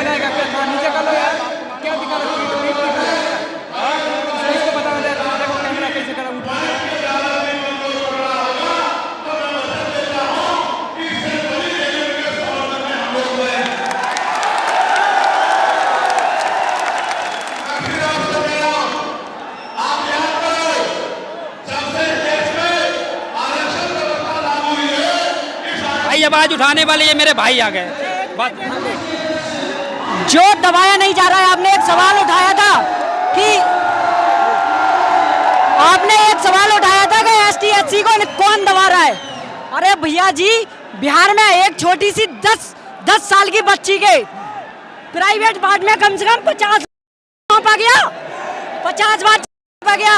जाएगा क्या? नीचे कर लो यार, क्या दिखा रहा है? इसको बता दे, देखो कैमरा कैसे करा ऊपर। भाई आवाज उठाने वाले ये मेरे भाई आ गए। जो दबाया नहीं जा रहा है, आपने एक सवाल उठाया था कि एसटी एससी को कौन दबा रहा है। अरे भैया जी, बिहार में एक छोटी सी 10 साल की बच्ची के प्राइवेट पार्ट में कम से कम 50 पा गया, 50 बार पा गया,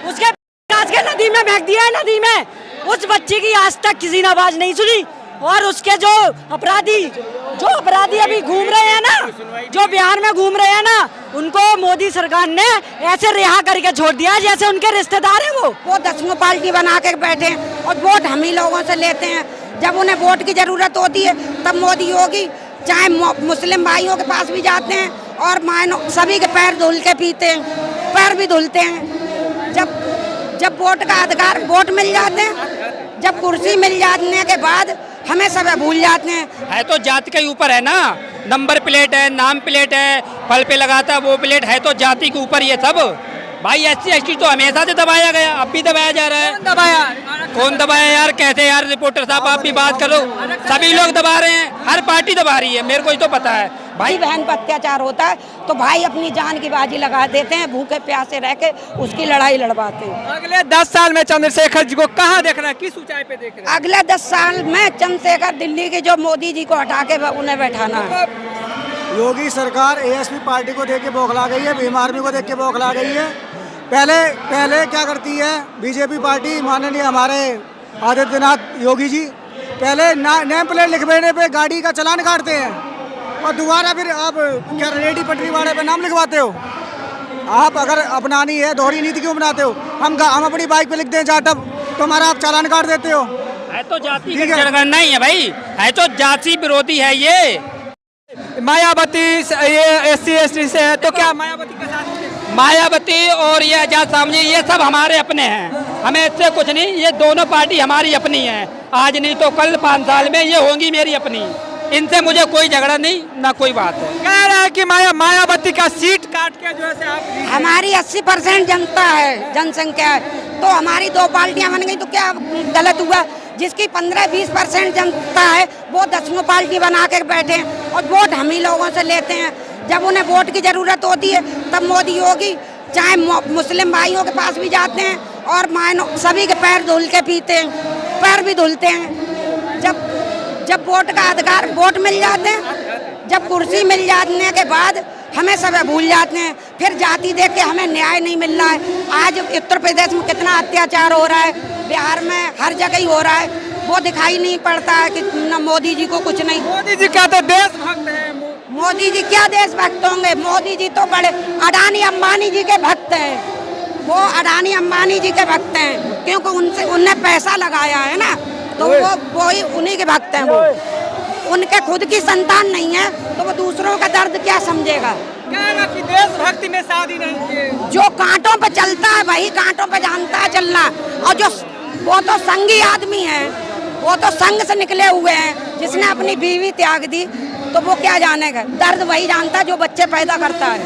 उसके के नदी में फेंक दिया है। नदी में उस बच्ची की आज तक किसी ने आवाज नहीं सुनी। और उसके जो अपराधी अभी घूम रहे हैं ना, जो बिहार में घूम रहे हैं ना, उनको मोदी सरकार ने ऐसे रिहा करके छोड़ दिया जैसे उनके रिश्तेदार हैं। वो 10वीं पार्टी बना के बैठे हैं और वोट हम ही लोगों से लेते हैं। जब उन्हें वोट की जरूरत होती है तब मोदी योगी चाहे मुस्लिम भाइयों के पास भी जाते हैं और सभी के पैर धुल के पीते हैं, पैर भी धुलते हैं। जब वोट का अधिकार, वोट मिल जाते हैं, जब कुर्सी मिल जाने के बाद हमें सब भूल जाते हैं। है तो जाति के ऊपर है ना, नंबर प्लेट है, नाम प्लेट है, फल पे लगाता है वो प्लेट है, तो जाति के ऊपर ये सब। भाई एससी एसटी तो हमेशा से दबाया गया, अब भी दबाया जा रहा है। कौन दबाया यार? कैसे यार? रिपोर्टर साहब आप भी बात करो। सभी लोग दबा रहे हैं, हर पार्टी दबा रही है, मेरे को ही तो पता है। भाई बहन पर अत्याचार होता है तो भाई अपनी जान की बाजी लगा देते हैं, भूखे प्यासे रह के उसकी लड़ाई लड़वाते हैं। अगले 10 साल में चंद्रशेखर जी को कहाँ देखना है, किस ऊंचाई पे देख रहे हैं? अगले 10 साल में चंद्रशेखर दिल्ली के जो मोदी जी को हटा के उन्हें बैठाना है। योगी सरकार एएसपी पार्टी को देख के बौखला गई है, भीम आर्मी को देख के बौखला गई है। पहले क्या करती है बीजेपी पार्टी, माननीय हमारे आदित्यनाथ योगी जी, पहले नेम प्लेट लिखवाने पे गाड़ी का चालान काटते हैं और दोबारा फिर आप क्या रेडी पटरी वाले पे नाम लिखवाते हो। आप अगर अपनानी है दोहरी नीति क्यों बनाते हो? हम अपनी बाइक पे लिखते हैं जाटव, तो हमारा आप चालान काट देते हो। है तो जाति की जनगणना ही है भाई, है तो जाति विरोधी है ये। मायावती ये एससी एसटी से है, तो क्या मायावती के साथ? मायावती और ये आजाद सामने ये सब हमारे अपने हैं, हमें इससे कुछ नहीं। ये दोनों पार्टी हमारी अपनी है, आज नहीं तो कल 5 साल में ये होंगी मेरी अपनी। इनसे मुझे कोई झगड़ा नहीं, ना कोई बात है। कह रहा है कि मायावती का सीट काट के जो है आप, हमारी 80% जनता है, जनसंख्या है, तो हमारी 2 पार्टियां बन गई तो क्या गलत हुआ? जिसकी 15-20% जनता है वो 10वीं पार्टी बना के बैठे हैं और वोट हम ही लोगों से लेते हैं। जब उन्हें वोट की जरूरत होती है तब मोदी योगी चाहे मुस्लिम भाइयों के पास भी जाते हैं और सभी के पैर धुल के पीते हैं, पैर भी धुलते हैं। जब वोट का अधिकार, वोट मिल जाते हैं, जब कुर्सी मिल जाने के बाद हमें सब भूल जाते हैं। फिर जाति देख के हमें न्याय नहीं मिल रहा है। आज उत्तर प्रदेश में कितना अत्याचार हो रहा है, बिहार में हर जगह ही हो रहा है, वो दिखाई नहीं पड़ता है कि न मोदी जी को कुछ नहीं। मोदी जी क्या तो देशभक्त है। मोदी जी क्या देशभक्त होंगे? मोदी जी तो बड़े अडानी अंबानी जी के भक्त हैं। वो अडानी अंबानी जी के भक्त हैं क्योंकि उनने पैसा लगाया है ना, तो वो ही उन्हीं के भक्त हैं। वो उनके खुद की संतान नहीं है तो वो दूसरों का दर्द क्या समझेगा? कि देशभक्ति में शादी नहीं है। जो कांटों पे चलता है वही कांटों पे जानता है चलना, और वो तो संगी आदमी है, वो तो संग से निकले हुए हैं। जिसने अपनी बीवी त्याग दी तो वो क्या जानेगा? दर्द वही जानता है जो बच्चे पैदा करता है,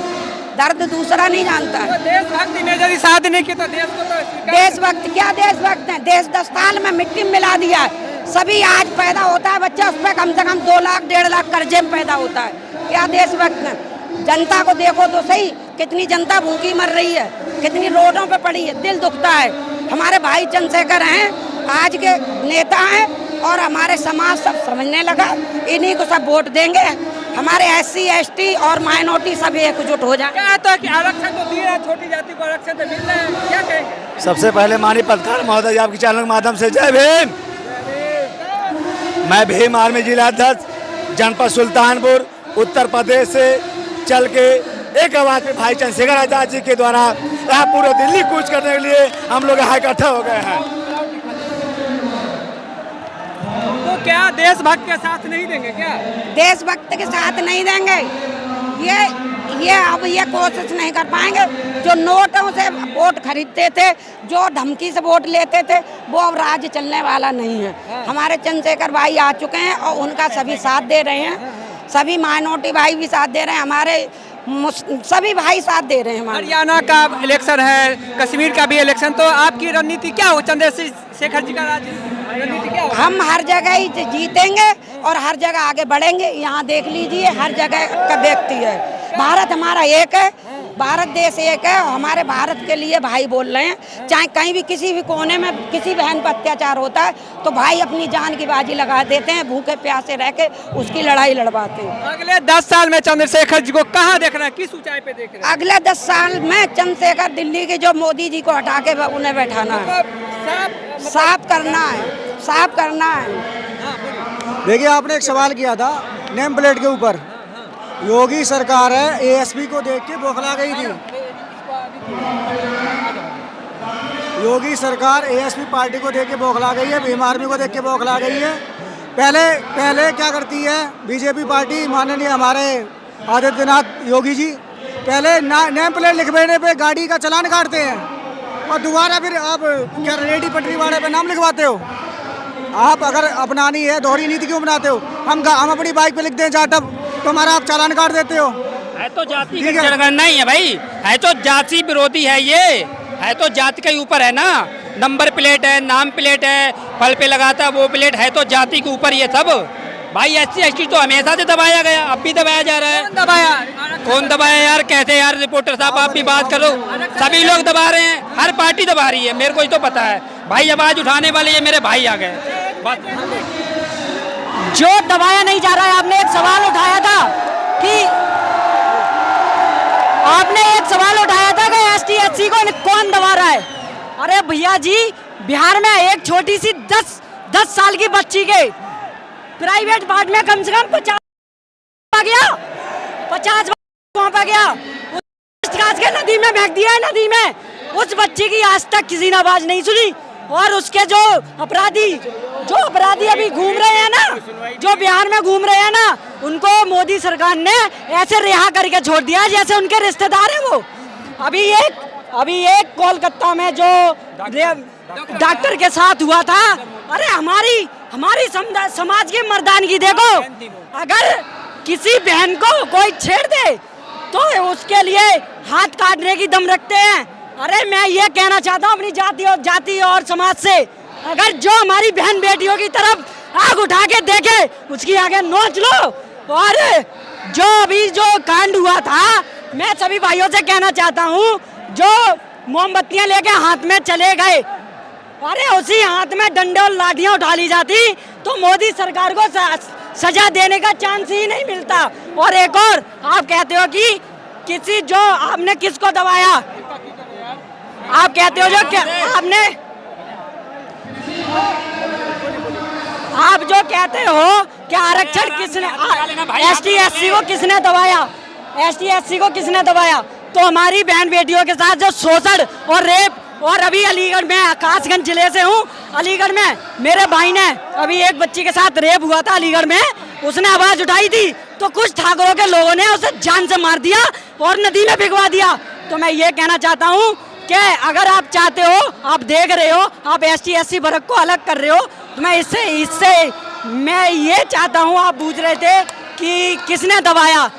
दर्द दूसरा नहीं जानता है। तो देशभक्ति में यदि शादी नहीं की तो देश को तो देशभक्त क्या देशभक्त है? देश 10 साल में मिट्टी में मिला दिया है। सभी आज पैदा होता है बच्चा, उस पर कम से कम 2 लाख 1.5 लाख कर्जे में पैदा होता है। क्या देशभक्त है? जनता को देखो तो सही, कितनी जनता भूखी मर रही है, कितनी रोडों पे पड़ी है, दिल दुखता है। हमारे भाई चंद्रशेखर हैं, आज के नेता हैं और हमारे समाज सब समझने लगा, इन्हीं को सब वोट देंगे। हमारे एससी एसटी और माइनॉरिटी सब एकजुट हो जाए। क्या तो कि आरक्षण तो दिया, छोटी जाति को आरक्षण तो मिल रहा है, क्या कहेंगे? सबसे पहले माननीय पत्रकार महोदय आपके चैनल के माध्यम से जय भीम। मैं भीम आर्मी जिलाध्यक्ष जनपद सुल्तानपुर उत्तर प्रदेश से चल के एक आवाज पे भाई चंद्रशेखर आजाद जी के द्वारा यहाँ पूरे दिल्ली कूच करने के लिए हम लोग यहाँ इकट्ठा हो गए हैं। तो क्या देशभक्त के साथ नहीं देंगे? क्या देशभक्त के साथ नहीं देंगे? ये अब ये कोशिश नहीं कर पाएंगे। जो नोटों से वोट खरीदते थे, जो धमकी से वोट लेते थे, वो अब राज्य चलने वाला नहीं है। हमारे चंद्रशेखर भाई आ चुके हैं और उनका सभी साथ दे रहे हैं, सभी माइनॉरिटी भाई भी साथ दे रहे हैं, हमारे सभी भाई साथ दे रहे हैं। हरियाणा का इलेक्शन है, कश्मीर का भी इलेक्शन, तो आपकी रणनीति क्या हो? चंद्रशेखर जी का रणनीति क्या हो? हम हर जगह ही जीतेंगे और हर जगह आगे बढ़ेंगे। यहाँ देख लीजिए, हर जगह का व्यक्ति है। भारत हमारा एक है, भारत देश एक है। हमारे भारत के लिए भाई बोल रहे हैं। चाहे कहीं भी किसी भी कोने में किसी बहन पर अत्याचार होता है तो भाई अपनी जान की बाजी लगा देते हैं, भूखे प्यासे रह के उसकी लड़ाई लड़वाते हैं। अगले 10 साल में चंद्रशेखर जी को कहाँ देख रहे हैं, किस ऊंचाई पे देख रहे हैं? अगले 10 साल में चंद्रशेखर दिल्ली के जो मोदी जी को हटा के उन्हें बैठाना है, साफ करना है, साफ करना है। देखिए, आपने एक सवाल किया था नेम प्लेट के ऊपर। योगी सरकार है, एएसपी को देख के बौखला गई थी। योगी सरकार एएसपी पार्टी को देख के बौखला गई है, भीम आर्मी को देख के बौखला गई है। पहले क्या करती है बीजेपी पार्टी, माननीय हमारे आदित्यनाथ योगी जी, पहले नेम प्लेट लिखवाने पे गाड़ी का चालान काटते हैं और दोबारा फिर आप क्या रेडी पटरी वाले पे नाम लिखवाते हो। आप अगर अपनानी है दोहरी नीति क्यों बनाते हो? हम अपनी बाइक पे लिखते हैं जाटव, तो हमारा आप चालान काट देते हो। है तो जाति की जनगणना ही है भाई, है तो जाति विरोधी है, ये है तो जाति के ऊपर है ना। नंबर प्लेट है, नाम प्लेट है, फल पे लगाता है वो प्लेट, है तो जाति के ऊपर ये सब। भाई SC ST तो हमेशा से दबाया गया, अब भी दबाया जा रहा है। दबाया कौन दबाया यार? कैसे यार? रिपोर्टर साहब आप भी बात करो। सभी लोग दबा रहे हैं, हर पार्टी दबा रही है, मेरे को ही तो पता है। भाई आवाज उठाने वाले ये मेरे भाई आ गए। जो दबाया नहीं जा रहा है, आपने एक सवाल उठाया था कि ST SC को कौन दबा रहा है। अरे भैया जी, बिहार में एक छोटी सी 10 साल की बच्ची के प्राइवेट पार्ट में कम से कम 50 आ गया, 50 वहाँ पे गया, के नदी में फेंक दिया है। नदी में उस बच्ची की आज तक किसी ने आवाज नहीं सुनी। और उसके जो अपराधी अभी घूम रहे हैं ना, जो बिहार में घूम रहे हैं ना, उनको मोदी सरकार ने ऐसे रिहा करके छोड़ दिया जैसे उनके रिश्तेदार हैं वो। अभी एक कोलकाता में जो डॉक्टर के साथ हुआ था, अरे हमारी समाज की मर्दानगी देखो। अगर किसी बहन को कोई छेड़ दे तो उसके लिए हाथ काटने की दम रखते हैं। अरे मैं ये कहना चाहता हूँ अपनी जाति और समाज से, अगर जो हमारी बहन बेटियों की तरफ आग उठा के देखे उसकी आगे नोच लो। और जो कांड हुआ था, मैं सभी भाइयों से कहना चाहता हूँ, जो मोमबत्तियां लेके हाथ में चले गए, अरे उसी हाथ में डंडे और लाठियां उठा ली जाती तो मोदी सरकार को सजा देने का चांस ही नहीं मिलता। और एक और, आप कहते हो कि आपने किसको दबाया? आप कहते हो आप जो कहते हो कि आरक्षण किसने, ST SC को किसने दबाया? ST SC को किसने दबाया? तो हमारी बहन बेटियों के साथ जो शोषण और रेप, और अभी अलीगढ़ में, आकाशगंज जिले से हूँ, अलीगढ़ में मेरे भाई ने अभी एक बच्ची के साथ रेप हुआ था अलीगढ़ में, उसने आवाज उठाई थी तो कुछ ठाकुरों के लोगों ने उसे जान से मार दिया और नदी में भिगवा दिया। तो मैं ये कहना चाहता हूँ कि अगर आप चाहते हो, आप देख रहे हो, आप ST SC वर्ग को अलग कर रहे हो, तो मैं इससे मैं ये चाहता हूँ, आप पूछ रहे थे कि किसने दबाया,